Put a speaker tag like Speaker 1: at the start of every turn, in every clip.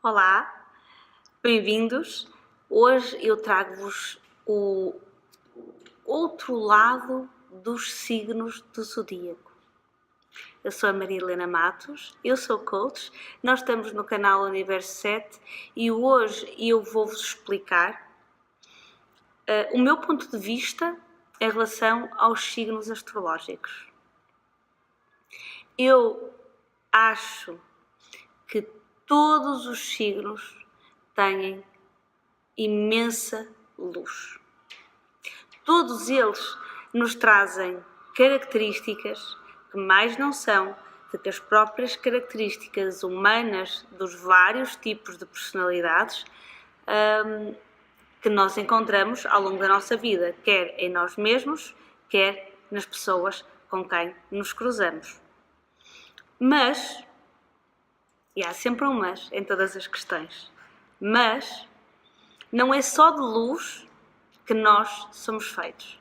Speaker 1: Olá, bem-vindos. Hoje eu trago-vos o outro lado dos signos do zodíaco. Eu sou a Maria Helena Matos, eu sou coach, nós estamos no canal Universo 7 e hoje eu vou-vos explicar o meu ponto de vista em relação aos signos astrológicos. Eu acho que todos os signos têm imensa luz. Todos eles nos trazem características que mais não são do que as próprias características humanas dos vários tipos de personalidades que nós encontramos ao longo da nossa vida, quer em nós mesmos, quer nas pessoas com quem nos cruzamos. Mas, e há sempre um mas em todas as questões, mas não é só de luz que nós somos feitos.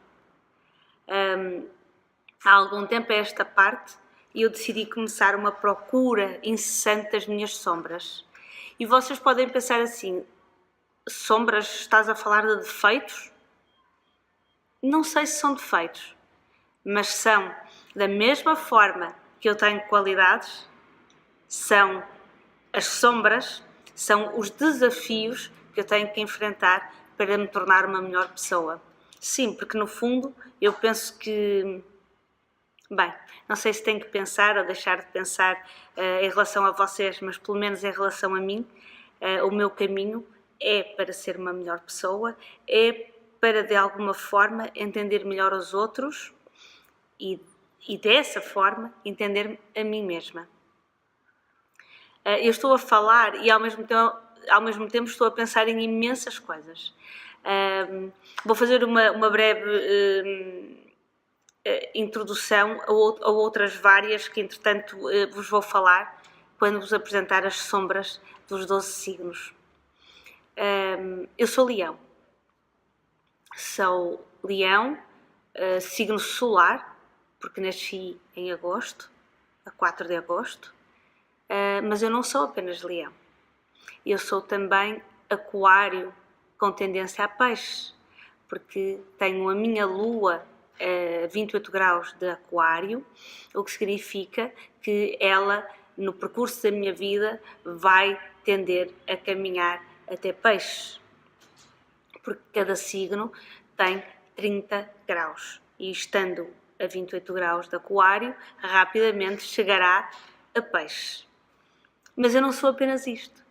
Speaker 1: Há algum tempo a esta parte eu decidi começar uma procura incessante das minhas sombras. E vocês podem pensar assim, sombras, estás a falar de defeitos? Não sei se são defeitos, mas são da mesma forma que eu tenho qualidades, são as sombras, são os desafios que eu tenho que enfrentar para me tornar uma melhor pessoa. Sim, porque no fundo eu penso que, bem, não sei se tenho que pensar ou deixar de pensar em relação a vocês, mas pelo menos em relação a mim, o meu caminho é para ser uma melhor pessoa, é para de alguma forma entender melhor os outros e dessa forma entender a mim mesma. Eu estou a falar e ao mesmo tempo estou a pensar em imensas coisas. Vou fazer uma breve introdução a outras várias que entretanto vos vou falar quando vos apresentar as sombras dos 12 signos. Eu sou Leão. Sou Leão, signo solar, porque nasci em agosto, a 4 de agosto. Mas eu não sou apenas Leão. Eu sou também Aquário com tendência a peixe, porque tenho a minha lua a 28 graus de Aquário, o que significa que ela, no percurso da minha vida, vai tender a caminhar até peixe, porque cada signo tem 30 graus e estando a 28 graus de Aquário, rapidamente chegará a peixe. Mas eu não sou apenas isto.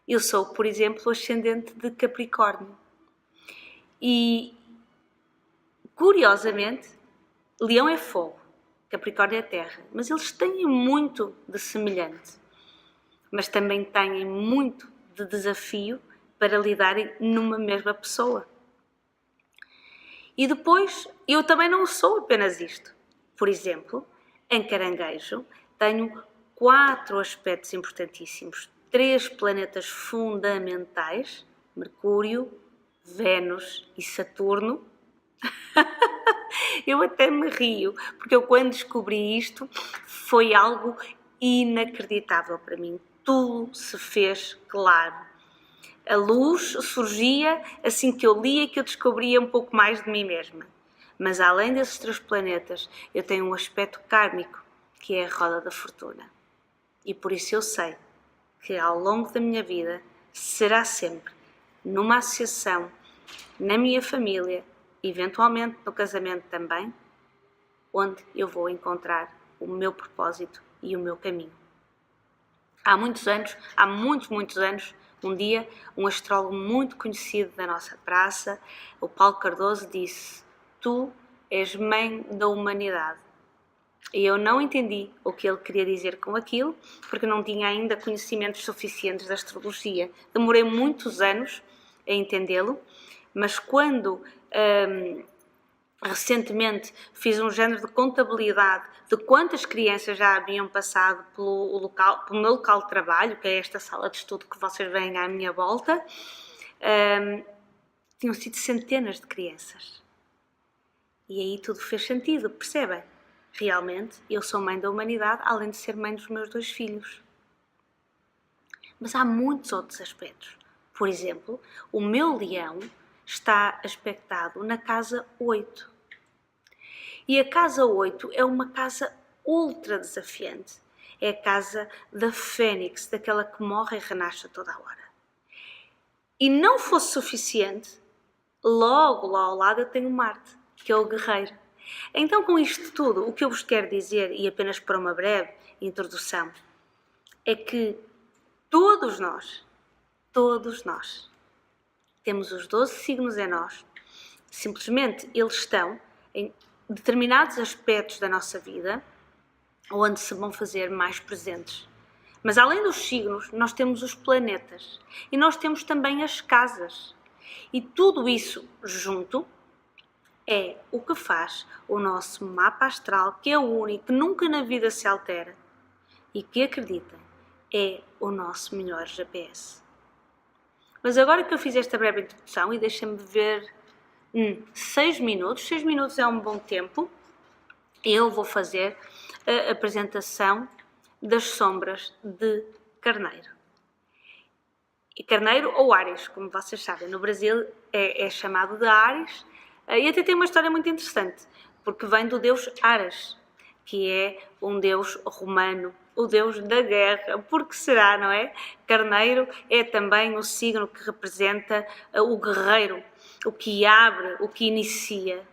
Speaker 1: Eu sou, por exemplo, o ascendente de Capricórnio. E, curiosamente, Leão é fogo, Capricórnio é terra. Mas eles têm muito de semelhante. Mas também têm muito de desafio para lidarem numa mesma pessoa. E depois, eu também não sou apenas isto. Por exemplo, em Caranguejo, tenho 4 aspectos importantíssimos, 3 planetas fundamentais, Mercúrio, Vênus e Saturno. Eu até me rio, porque eu quando descobri isto foi algo inacreditável para mim. Tudo se fez claro. A luz surgia assim que eu lia e que eu descobria um pouco mais de mim mesma. Mas além desses 3 planetas, eu tenho um aspecto kármico, que é a roda da fortuna. E por isso eu sei que ao longo da minha vida será sempre numa associação, na minha família, eventualmente no casamento também, onde eu vou encontrar o meu propósito e o meu caminho. Há muitos anos, um dia, um astrólogo muito conhecido da nossa praça, o Paulo Cardoso, disse: "Tu és mãe da humanidade." E eu não entendi o que ele queria dizer com aquilo, porque não tinha ainda conhecimentos suficientes da astrologia. Demorei muitos anos a entendê-lo, mas quando recentemente fiz um género de contabilidade de quantas crianças já haviam passado pelo meu local de trabalho, que é esta sala de estudo que vocês veem à minha volta, tinham sido centenas de crianças. E aí tudo fez sentido, percebem? Realmente, eu sou mãe da humanidade, além de ser mãe dos meus 2 filhos. Mas há muitos outros aspectos. Por exemplo, o meu leão está aspectado na casa 8. E a casa 8 é uma casa ultra desafiante. É a casa da fênix, daquela que morre e renasce a toda a hora. E não fosse suficiente, logo lá ao lado eu tenho Marte, que é o guerreiro. Então, com isto tudo, o que eu vos quero dizer, e apenas para uma breve introdução, é que todos nós, temos os 12 signos em nós. Simplesmente eles estão em determinados aspectos da nossa vida onde se vão fazer mais presentes. Mas além dos signos, nós temos os planetas e nós temos também as casas. E tudo isso junto é o que faz o nosso mapa astral, que é o único, que nunca na vida se altera e que, acreditem, é o nosso melhor GPS. Mas agora que eu fiz esta breve introdução e deixem-me ver 6 minutos, 6 minutos é um bom tempo, eu vou fazer a apresentação das sombras de Carneiro. E Carneiro ou Áries, como vocês sabem, no Brasil é chamado de Áries, e até tem uma história muito interessante, porque vem do deus Ares, que é um deus romano, o deus da guerra. Porque será, não é? Carneiro é também o signo que representa o guerreiro, o que abre, o que inicia.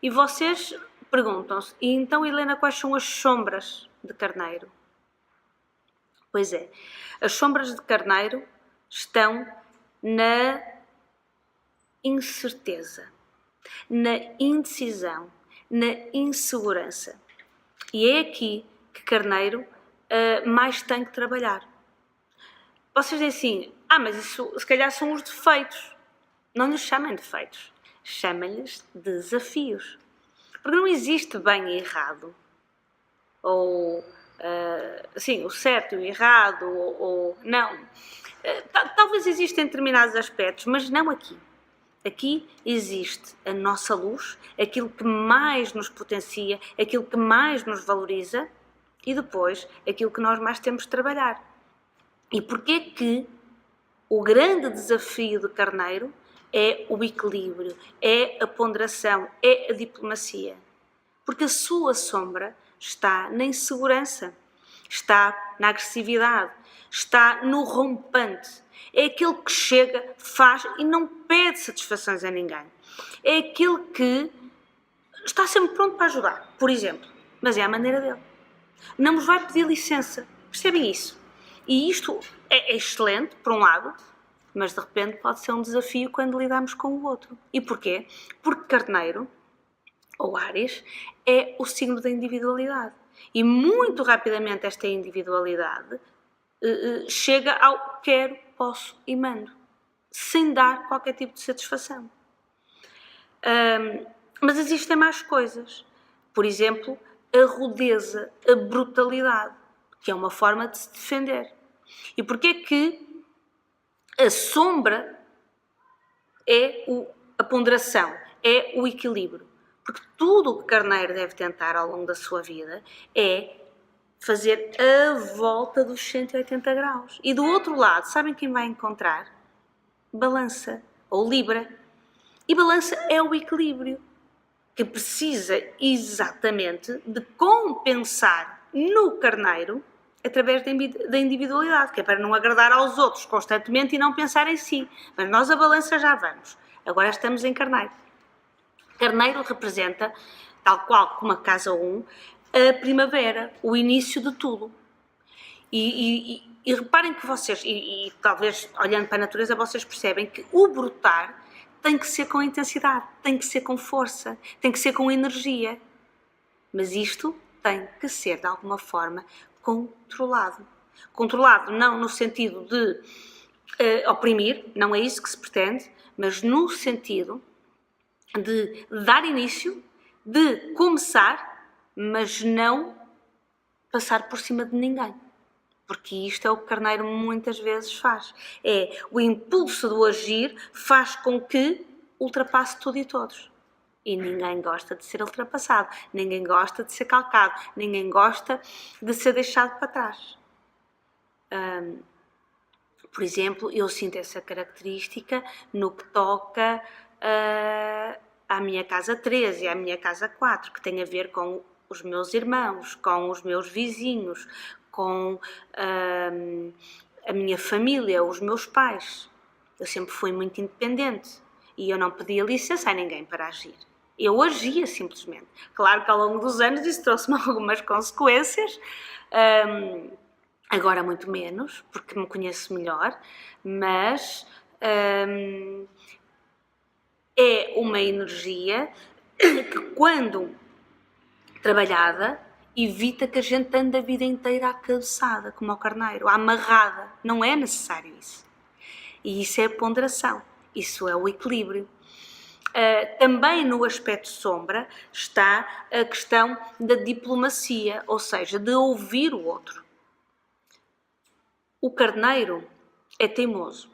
Speaker 1: E vocês perguntam-se, e então, Helena, quais são as sombras de Carneiro? Pois é, as sombras de Carneiro estão na incerteza, na indecisão, na insegurança. E é aqui que Carneiro mais tem que trabalhar. Vocês dizem assim, mas isso se calhar são os defeitos. Não lhes chamem defeitos, chamem-lhes desafios. Porque não existe bem e errado, ou o certo e o errado, ou não. Talvez existam determinados aspectos, mas não aqui. Aqui existe a nossa luz, aquilo que mais nos potencia, aquilo que mais nos valoriza e depois aquilo que nós mais temos de trabalhar. E porquê que o grande desafio de Carneiro é o equilíbrio, é a ponderação, é a diplomacia? Porque a sua sombra está na insegurança, está na agressividade, está no rompante. É aquele que chega, faz e não pede satisfações a ninguém. É aquele que está sempre pronto para ajudar, por exemplo, mas é a maneira dele. Não nos vai pedir licença, percebem isso? E isto é excelente, por um lado, mas de repente pode ser um desafio quando lidamos com o outro. E porquê? Porque Carneiro, ou Áries, é o signo da individualidade. E muito rapidamente esta individualidade chega ao quero, posso e mando, sem dar qualquer tipo de satisfação. Mas existem mais coisas. Por exemplo, a rudeza, a brutalidade, que é uma forma de se defender. E porquê é que a sombra é a ponderação, é o equilíbrio? Porque tudo o que Carneiro deve tentar ao longo da sua vida é fazer a volta dos 180 graus. E do outro lado, sabem quem vai encontrar? Balança, ou Libra. E Balança é o equilíbrio, que precisa exatamente de compensar no Carneiro através da individualidade, que é para não agradar aos outros constantemente e não pensar em si. Mas nós a Balança já vamos. Agora estamos em Carneiro. Carneiro representa, tal qual como a casa 1, a primavera, o início de tudo. E reparem que vocês, e talvez olhando para a natureza, vocês percebem que o brotar tem que ser com intensidade, tem que ser com força, tem que ser com energia. Mas isto tem que ser, de alguma forma, controlado. Controlado não no sentido de oprimir, não é isso que se pretende, mas no sentido de dar início, de começar, mas não passar por cima de ninguém. Porque isto é o que Carneiro muitas vezes faz. É o impulso do agir faz com que ultrapasse tudo e todos. E ninguém gosta de ser ultrapassado, ninguém gosta de ser calcado, ninguém gosta de ser deixado para trás. Por exemplo, eu sinto essa característica no que toca à minha casa 3 e à minha casa 4, que tem a ver com os meus irmãos, com os meus vizinhos, com a minha família, os meus pais. Eu sempre fui muito independente e eu não pedia licença a ninguém para agir. Eu agia simplesmente. Claro que ao longo dos anos isso trouxe-me algumas consequências, agora muito menos, porque me conheço melhor, mas é uma energia que, quando trabalhada, evita que a gente ande a vida inteira à cabeçada, como ao carneiro, amarrada. Não é necessário isso. E isso é a ponderação, isso é o equilíbrio. Também no aspecto sombra está a questão da diplomacia, ou seja, de ouvir o outro. O carneiro é teimoso,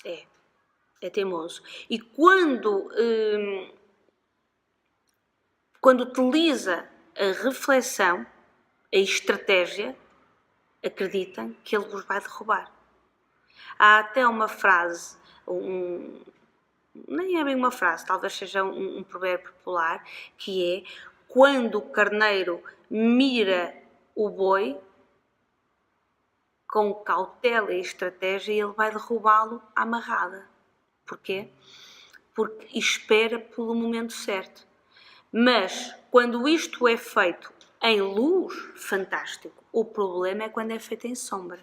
Speaker 1: é teimoso. E quando utiliza a reflexão, a estratégia, acreditem que ele vos vai derrubar. Há até uma frase, nem é bem uma frase, talvez seja um provérbio popular, que é: quando o carneiro mira o boi, com cautela e estratégia, ele vai derrubá-lo à amarrada. Porquê? Porque espera pelo momento certo. Mas, quando isto é feito em luz, fantástico. O problema é quando é feito em sombra.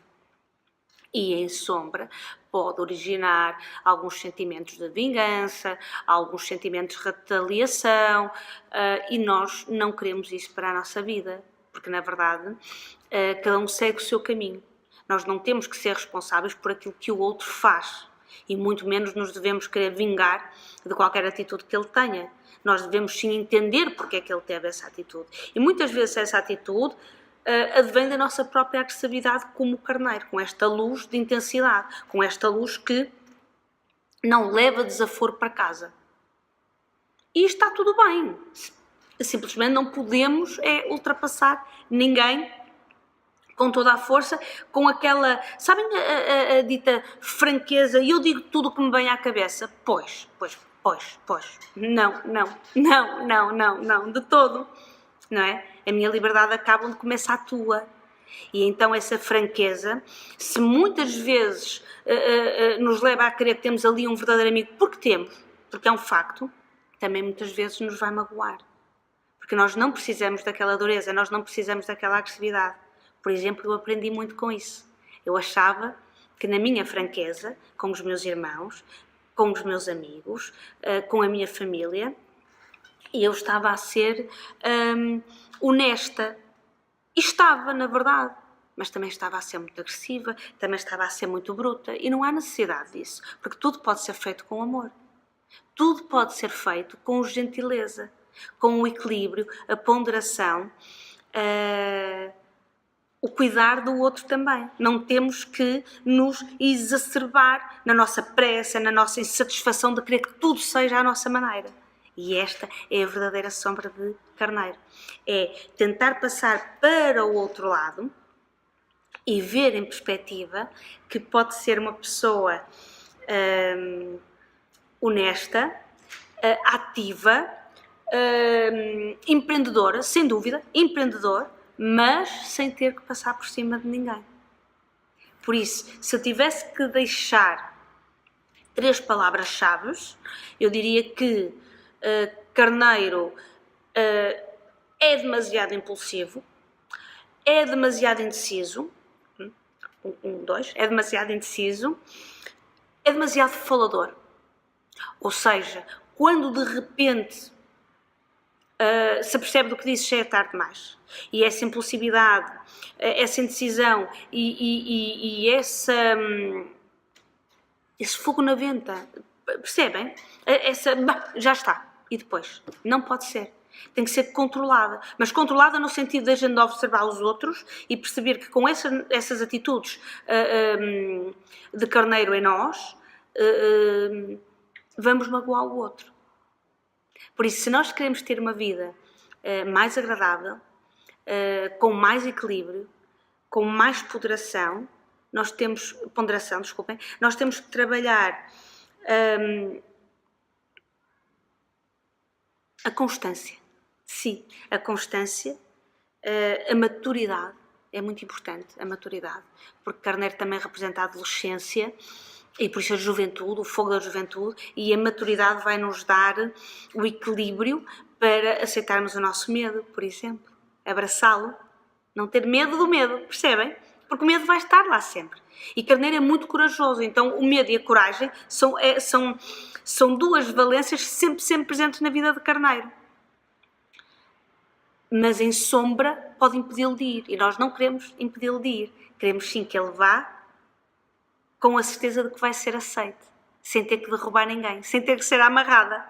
Speaker 1: E em sombra pode originar alguns sentimentos de vingança, alguns sentimentos de retaliação, e nós não queremos isso para a nossa vida, porque na verdade cada um segue o seu caminho. Nós não temos que ser responsáveis por aquilo que o outro faz, e muito menos nos devemos querer vingar de qualquer atitude que ele tenha. Nós devemos sim entender porque é que ele teve essa atitude. E muitas vezes essa atitude advém da nossa própria agressividade como carneiro, com esta luz de intensidade, com esta luz que não leva desaforo para casa. E está tudo bem. Simplesmente não podemos ultrapassar ninguém com toda a força, com aquela, sabem, a dita franqueza, e eu digo tudo o que me vem à cabeça. Pois. Não, de todo. Não é? A minha liberdade acaba onde começa a tua. E então essa franqueza, se muitas vezes nos leva a crer que temos ali um verdadeiro amigo, porque é um facto, também muitas vezes nos vai magoar. Porque nós não precisamos daquela dureza, nós não precisamos daquela agressividade. Por exemplo, eu aprendi muito com isso. Eu achava que na minha franqueza, com os meus irmãos, com os meus amigos, com a minha família, eu estava a ser honesta. E estava, na verdade. Mas também estava a ser muito agressiva, também estava a ser muito bruta. E não há necessidade disso, porque tudo pode ser feito com amor. Tudo pode ser feito com gentileza, com o equilíbrio, a ponderação, o cuidar do outro também. Não temos que nos exacerbar na nossa pressa, na nossa insatisfação de querer que tudo seja à nossa maneira. E esta é a verdadeira sombra de carneiro. É tentar passar para o outro lado e ver em perspectiva que pode ser uma pessoa honesta, ativa, empreendedora, sem dúvida, empreendedor, mas sem ter que passar por cima de ninguém. Por isso, se eu tivesse que deixar 3 palavras-chave, eu diria que carneiro é demasiado impulsivo, é demasiado indeciso, é demasiado indeciso, é demasiado falador. Ou seja, quando de repente se apercebe do que disse, já é tarde demais. E essa impulsividade, essa indecisão e esse fogo na venta, percebem? Já está. E depois? Não pode ser. Tem que ser controlada. Mas controlada no sentido de a gente observar os outros e perceber que com essas atitudes de carneiro em nós, vamos magoar o outro. Por isso, se nós queremos ter uma vida mais agradável, com mais equilíbrio, com mais ponderação, nós temos, ponderação, desculpem, nós temos que trabalhar a constância. Sim, a constância, a maturidade, é muito importante, a maturidade, porque Carneiro também representa a adolescência e por isso a juventude, o fogo da juventude, e a maturidade vai nos dar o equilíbrio para aceitarmos o nosso medo, por exemplo, abraçá-lo, não ter medo do medo, percebem? Porque o medo vai estar lá sempre. E Carneiro é muito corajoso, então o medo e a coragem são duas valências sempre presentes na vida de Carneiro. Mas em sombra pode impedi-lo de ir, e nós não queremos impedi-lo de ir. Queremos sim que ele vá com a certeza de que vai ser aceito, sem ter que derrubar ninguém, sem ter que ser amarrada.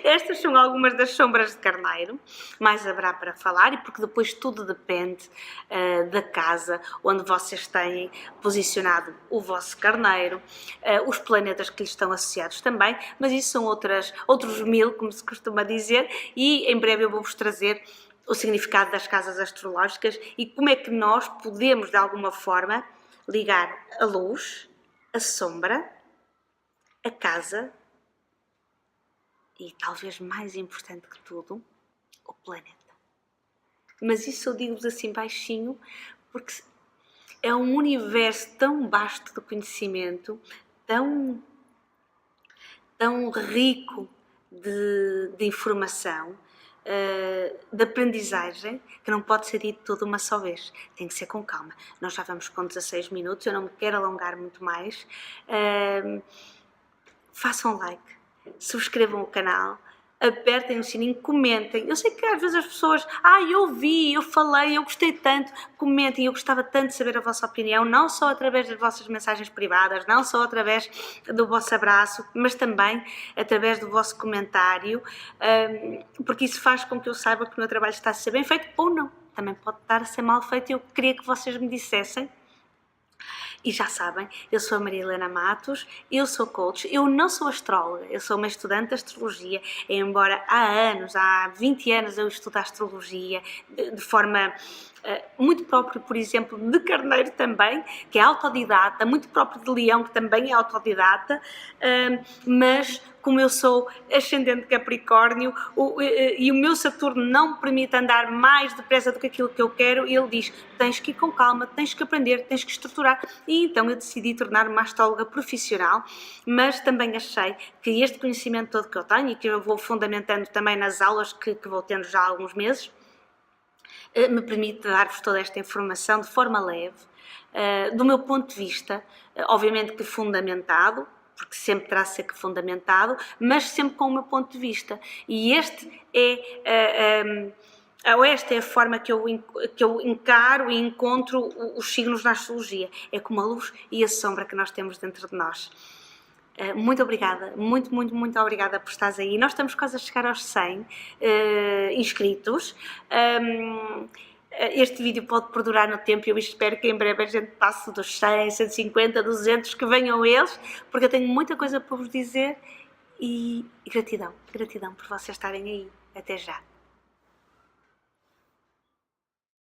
Speaker 1: Estas são algumas das sombras de Carneiro, mais haverá para falar, e porque depois tudo depende da casa onde vocês têm posicionado o vosso Carneiro, os planetas que lhe estão associados também, mas isso são outros 1000, como se costuma dizer, e em breve eu vou-vos trazer o significado das casas astrológicas e como é que nós podemos, de alguma forma, ligar a luz, a sombra, a casa e, talvez mais importante que tudo, o planeta. Mas isso eu digo-vos assim baixinho, porque é um universo tão vasto de conhecimento, tão rico de informação, de aprendizagem, que não pode ser dito tudo uma só vez, tem que ser com calma. Nós já vamos com 16 minutos, eu não me quero alongar muito mais. Façam like, subscrevam o canal, apertem o sininho, comentem. Eu sei que às vezes as pessoas, eu vi, eu falei, eu gostei tanto, comentem, eu gostava tanto de saber a vossa opinião, não só através das vossas mensagens privadas, não só através do vosso abraço, mas também através do vosso comentário, porque isso faz com que eu saiba que o meu trabalho está a ser bem feito ou não. Também pode estar a ser mal feito e eu queria que vocês me dissessem. E já sabem, eu sou a Maria Helena Matos, eu sou coach, eu não sou astróloga, eu sou uma estudante de astrologia, embora há 20 anos eu estudo a astrologia de forma muito própria, por exemplo, de Carneiro também, que é autodidata, muito próprio de Leão, que também é autodidata, mas como eu sou ascendente Capricórnio e o meu Saturno não me permite andar mais depressa do que aquilo que eu quero, ele diz, tens que ir com calma, tens que aprender, tens que estruturar. E então eu decidi tornar-me uma astróloga profissional, mas também achei que este conhecimento todo que eu tenho e que eu vou fundamentando também nas aulas que vou tendo já há alguns meses, me permite dar-vos toda esta informação de forma leve, do meu ponto de vista, obviamente que fundamentado, porque sempre terá de ser fundamentado, mas sempre com o meu ponto de vista. E esta é a forma que eu encaro e encontro os signos na astrologia. É como a luz e a sombra que nós temos dentro de nós. Muito obrigada, muito obrigada por estares aí. Nós estamos quase a chegar aos 100 inscritos. Este vídeo pode perdurar no tempo e eu espero que em breve a gente passe dos 100, 150, 200, que venham eles, porque eu tenho muita coisa para vos dizer e gratidão por vocês estarem aí. Até já.